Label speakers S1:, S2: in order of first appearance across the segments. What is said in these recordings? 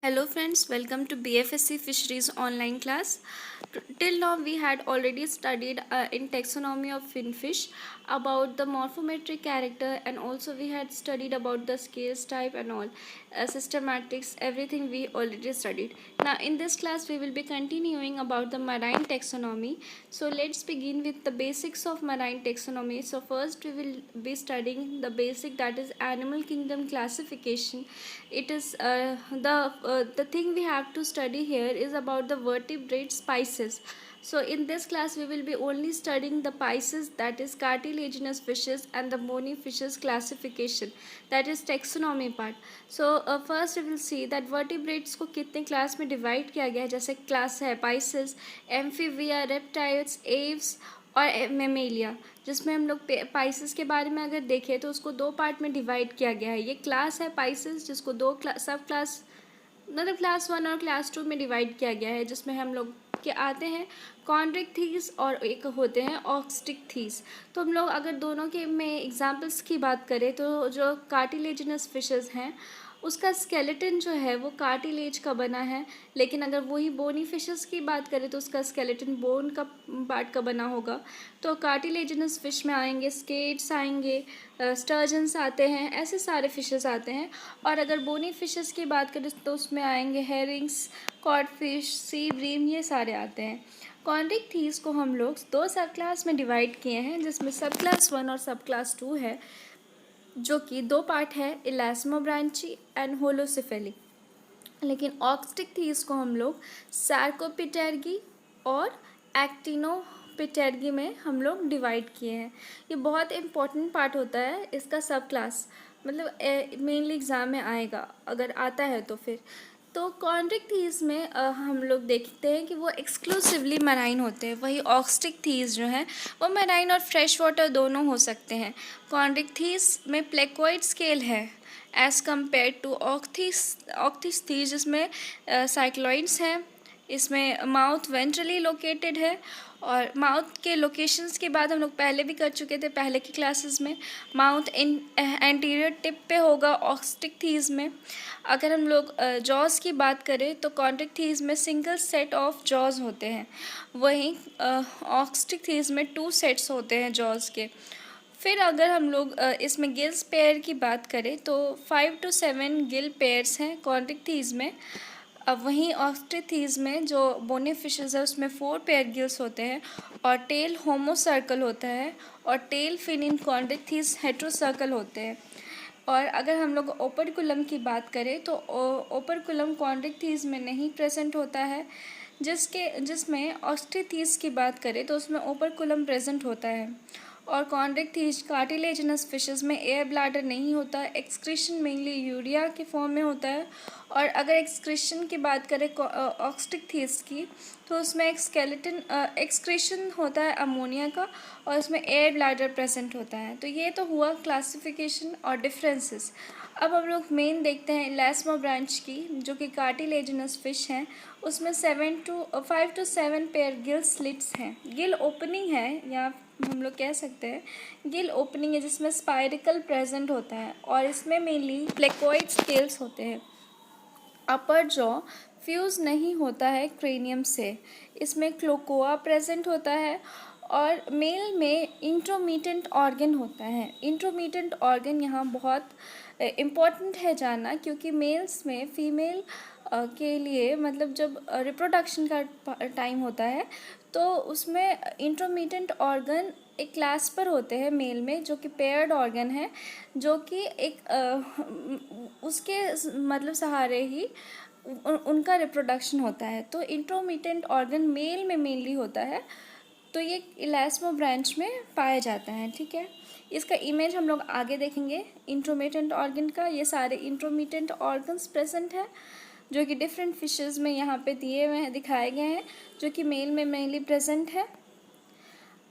S1: Hello friends, welcome to BFSC Fisheries online class. Till now we had already studied in taxonomy of finfish about the morphometric character, and also we had studied about the scales type and all systematics, everything we already studied. Now in this class we will be continuing about the marine taxonomy. So let's begin with the basics of marine taxonomy. So first we will be studying the basic, that is animal kingdom classification. It is the thing we have to study here is about the vertebrate spices. So in this class we will be only studying the spices, that is cartilaginous fishes, and the bony fishes classification, that is taxonomy part. So first we will see that vertebrates को कितने class में divide किया गया है. जैसे class है Pisces, amphibia, reptiles, Aves और Mammalia, जिसमें हम लोग पाइसेस के बारे में अगर देखें तो उसको दो पार्ट में डिवाइड किया गया है. ये क्लास है पाइसेस, जिसको दो सब क्लास मतलब क्लास 1 और क्लास 2 में डिवाइड किया गया है, जिसमें हम लोग के आते हैं कॉन्ड्रिक थीस और एक होते हैं ऑक्स्टिक थीस. तो हम लोग अगर दोनों के में एग्जांपल्स की बात करें तो जो कार्टिलेजिनस फिशेस हैं उसका स्केलेटन जो है वो कार्टिलेज का बना है, लेकिन अगर वही बोनी फिशेस की बात करें तो उसका स्केलेटन बोन का पार्ट का बना होगा. तो कार्टिलेजिनस फिश में आएंगे स्केट्स आएंगे, स्टर्जन्स आते हैं, ऐसे सारे फिशेस आते हैं. और अगर बोनी फिशेस की बात करें तो उसमें आएंगे हेरिंग्स, कॉडफिश, सी ब्रीम, ये सारे आते हैं. कॉन्ड्रिक थीस को हम लोग दो सब क्लास में डिवाइड किए हैं, जिसमें सब क्लास 1 और सब क्लास 2 है, जो कि दो पार्ट है, इलास्मोब्रांची एंड होलोसिफेली. लेकिन ऑक्स्टिक थीस को हम लोग सार्कोपिटेर्गी और एक्टिनोपिटेर्गी में हम लोग डिवाइड किए हैं. ये बहुत इम्पोर्टेंट पार्ट होता है इसका सब क्लास, मतलब मेनली एग्ज़ाम में आएगा अगर आता है तो. फिर तो कॉन्ड्रिक थीस में हम लोग देखते हैं कि वो एक्सक्लूसिवली मराइन होते हैं. वही ऑक्स्टिक थीस जो है वो मराइन और फ्रेश वाटर दोनों हो सकते हैं. कॉन्ड्रिक थीस में प्लेकोइड स्केल है एज़ कम्पेयर टू ऑक्थिस थीस, जिसमें साइक्लॉइड्स हैं. इसमें माउथ वेंट्रली लोकेटेड है, और माउथ के लोकेशंस के बाद हम लोग पहले भी कर चुके थे पहले की क्लासेस में. माउथ एंटीरियर टिप पे होगा ऑक्स्टिक थीस में. अगर हम लोग जॉज की बात करें तो कॉन्ड्रिक थीस में सिंगल सेट ऑफ जॉज होते हैं, वहीं ऑक्स्टिक थीस में 2 सेट्स होते हैं जॉज के. फिर अगर हम लोग इसमें गिल्स पेयर की बात करें तो 5 to 7 गिल पेयर्स हैं कॉन्ड्रिक थीस में. अब वहीं ऑक्स्टिक थीस में जो बोनी फिशेस है उसमें 4 पेयर गिल्स होते हैं, और टेल होमो सर्कल होता है, और tail fin in Chondrichthyes heterocercal होते हैं. और अगर हम लोग ओपरकुलम की बात करें तो ओपरकुलम कॉन्ड्रिक थीस में नहीं प्रेजेंट होता है, जिसमें ऑक्स्टिक थीस की बात करें तो उसमें ओपरकुलम प्रेजेंट होता है. और कॉन्ड्रिक थीस कार्टिलेजिनस फिशेस में एयर ब्लैडर नहीं होता, एक्सक्रीशन मेनली यूरिया के फॉर्म में होता है. और अगर एक्सक्रीशन की बात करें ऑक्स्टिक थीस की तो उसमें एक स्केलेटन एक्सक्रीशन होता है अमोनिया का, और उसमें एयर ब्लैडर प्रेजेंट होता है. तो ये तो हुआ क्लासिफिकेशन और डिफरेंसेस. अब हम लोग मेन देखते हैं इलास्मो ब्रांच की, जो कि कार्टिलेजिनस फिश हैं. उसमें 5 to 7 पेयर गिल स्लिट्स हैं, गिल ओपनिंग है, या हम लोग कह सकते हैं गिल ओपनिंग है, जिसमें स्पाइरिकल प्रेजेंट होता है, और इसमें मेनली प्लेकोइड स्केल्स होते हैं. अपर जॉ फ्यूज़ नहीं होता है क्रेनियम से. इसमें क्लोकोआ प्रेजेंट होता है, और मेल में इंट्रोमीटेंट ऑर्गन होता है. इंट्रोमीटेंट ऑर्गन यहाँ बहुत इम्पॉर्टेंट है जानना, क्योंकि मेल्स में फीमेल के लिए मतलब जब रिप्रोडक्शन का टाइम होता है तो उसमें इंट्रोमीटेंट ऑर्गन एक क्लास पर होते हैं मेल में, जो कि पेयर्ड ऑर्गन है, जो कि एक उसके मतलब सहारे ही उनका रिप्रोडक्शन होता है. तो इंट्रोमीटेंट ऑर्गन मेल में मेनली होता है, तो ये इलास्मो ब्रांच में पाया जाता है. ठीक है, इसका इमेज हम लोग आगे देखेंगे इंट्रोमीटेंट ऑर्गन का. ये सारे इंट्रोमीटेंट ऑर्गन्स प्रेजेंट है, जो कि डिफरेंट फिशेस में यहाँ पे दिए हुए हैं, दिखाए गए हैं, जो कि मेल में मेनली प्रेजेंट है.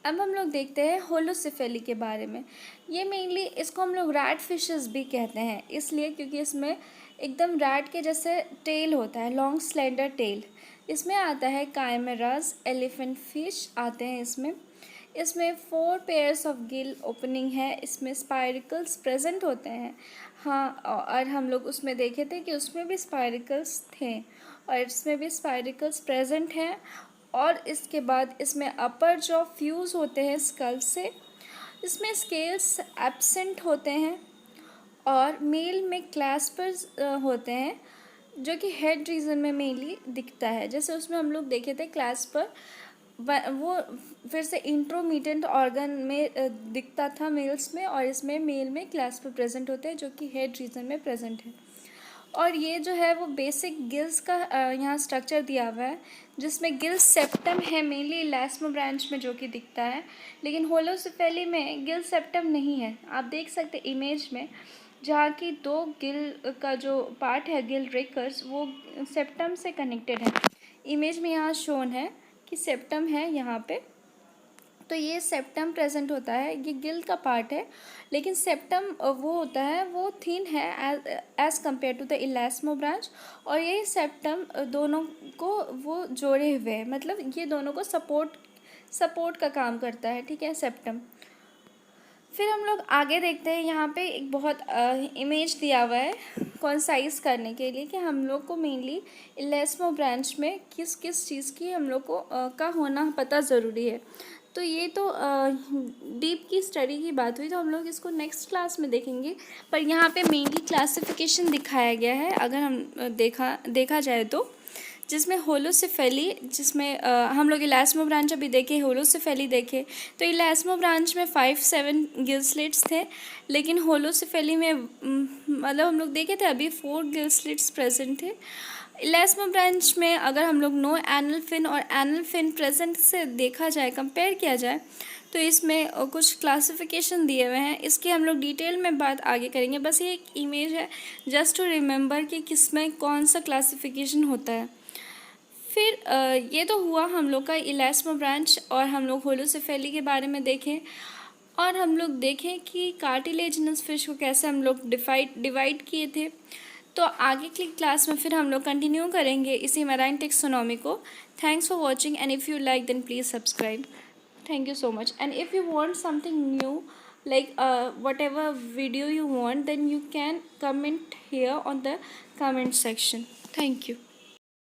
S1: अब हम लोग देखते हैं होलोसिफेली के बारे में. ये मेनली इसको हम लोग रैट फिशेस भी कहते हैं, इसलिए क्योंकि इसमें एकदम रैट के जैसे टेल होता है, लॉन्ग स्लेंडर टेल. इसमें आता है काइमेराज, एलिफेंट फिश आते हैं इसमें 4 पेयर्स ऑफ गिल ओपनिंग है. इसमें स्पाइरिकल्स प्रेजेंट होते हैं. हाँ, और हम लोग उसमें देखे थे कि उसमें भी स्पाइरिकल्स थे और इसमें भी स्पाइरिकल्स प्रेजेंट हैं। और इसके बाद इसमें अपर जॉ फ्यूज़ होते हैं स्कल से, इसमें स्केल्स एब्सेंट होते हैं और मेल में क्लैस्पर्स होते हैं जो कि हेड रीजन में मेनली दिखता है। जैसे उसमें हम लोग देखे थे क्लैस्पर, वो फिर से इंट्रोमीडिएट ऑर्गन में दिखता था मेल्स में, और इसमें मेल में क्लैस्पर प्रेजेंट होते हैं जो कि हेड रीजन में प्रेजेंट है। और ये जो है वो बेसिक गिल्स का यहाँ स्ट्रक्चर दिया हुआ है, जिसमें गिल्स सेप्टम है मेनली इलास्मो ब्रांच में जो कि दिखता है, लेकिन होलोसिफेली में गिल सेप्टम नहीं है। आप देख सकते इमेज में, जहाँ की दो गिल का जो पार्ट है गिल रेकर्स वो सेप्टम से कनेक्टेड है। इमेज में यहाँ शोन है कि सेप्टम है यहाँ पे, तो ये सेप्टम प्रेजेंट होता है, ये गिल का पार्ट है, लेकिन सेप्टम वो होता है वो थिन है as compared to the elasmobranch. और ये सेप्टम दोनों को वो जोड़े हुए हैं, मतलब ये दोनों को सपोर्ट का काम करता है, ठीक है, सेप्टम। फिर हम लोग आगे देखते हैं, यहाँ पे एक बहुत इमेज दिया हुआ है कॉन्साइज करने के लिए कि हम लोग को मेनली इलास्मो ब्रांच में किस किस चीज़ की हम लोग को का होना पता ज़रूरी है। तो ये तो डीप की स्टडी की बात हुई, तो हम लोग इसको नेक्स्ट क्लास में देखेंगे। पर यहाँ पे मेनली क्लासिफिकेशन दिखाया गया है, अगर हम देखा जाए तो, जिसमें होलोसिफेली, जिसमें हम लोग इलास्मो ब्रांच अभी देखे, होलोसिफेली देखे, तो इलास्मो ब्रांच में 5-7 गिल स्लिट्स थे, लेकिन होलोसिफेली में मतलब हम लोग देखे थे अभी 4 गिल स्लिट्स प्रेजेंट थे। इलास्मो ब्रांच में अगर हम लोग नो एनल फिन और एनल फिन प्रेजेंट से देखा जाए, कंपेयर किया जाए, तो इसमें कुछ क्लासिफिकेशन दिए हुए हैं। इसकी हम लोग डिटेल में बात आगे करेंगे, बस ये एक इमेज है जस्ट टू रिमेंबर कि किस में कौन सा क्लासिफिकेशन होता है। फिर ये तो हुआ हम लोग का इलास्मो ब्रांच, और हम लोग होलोसिफेली के बारे में देखें, और हम लोग देखें कि कार्टिलेजिनस फिश को कैसे हम लोग डिवाइड किए थे। तो आगे की क्लास में फिर हम लोग कंटिन्यू करेंगे इसी मैराइन टेक्सोनॉमी को। Thanks for watching, and if you like then please subscribe. Thank you so much. And if you want something new, like whatever video you want, then you can comment here on the comment section. Thank you.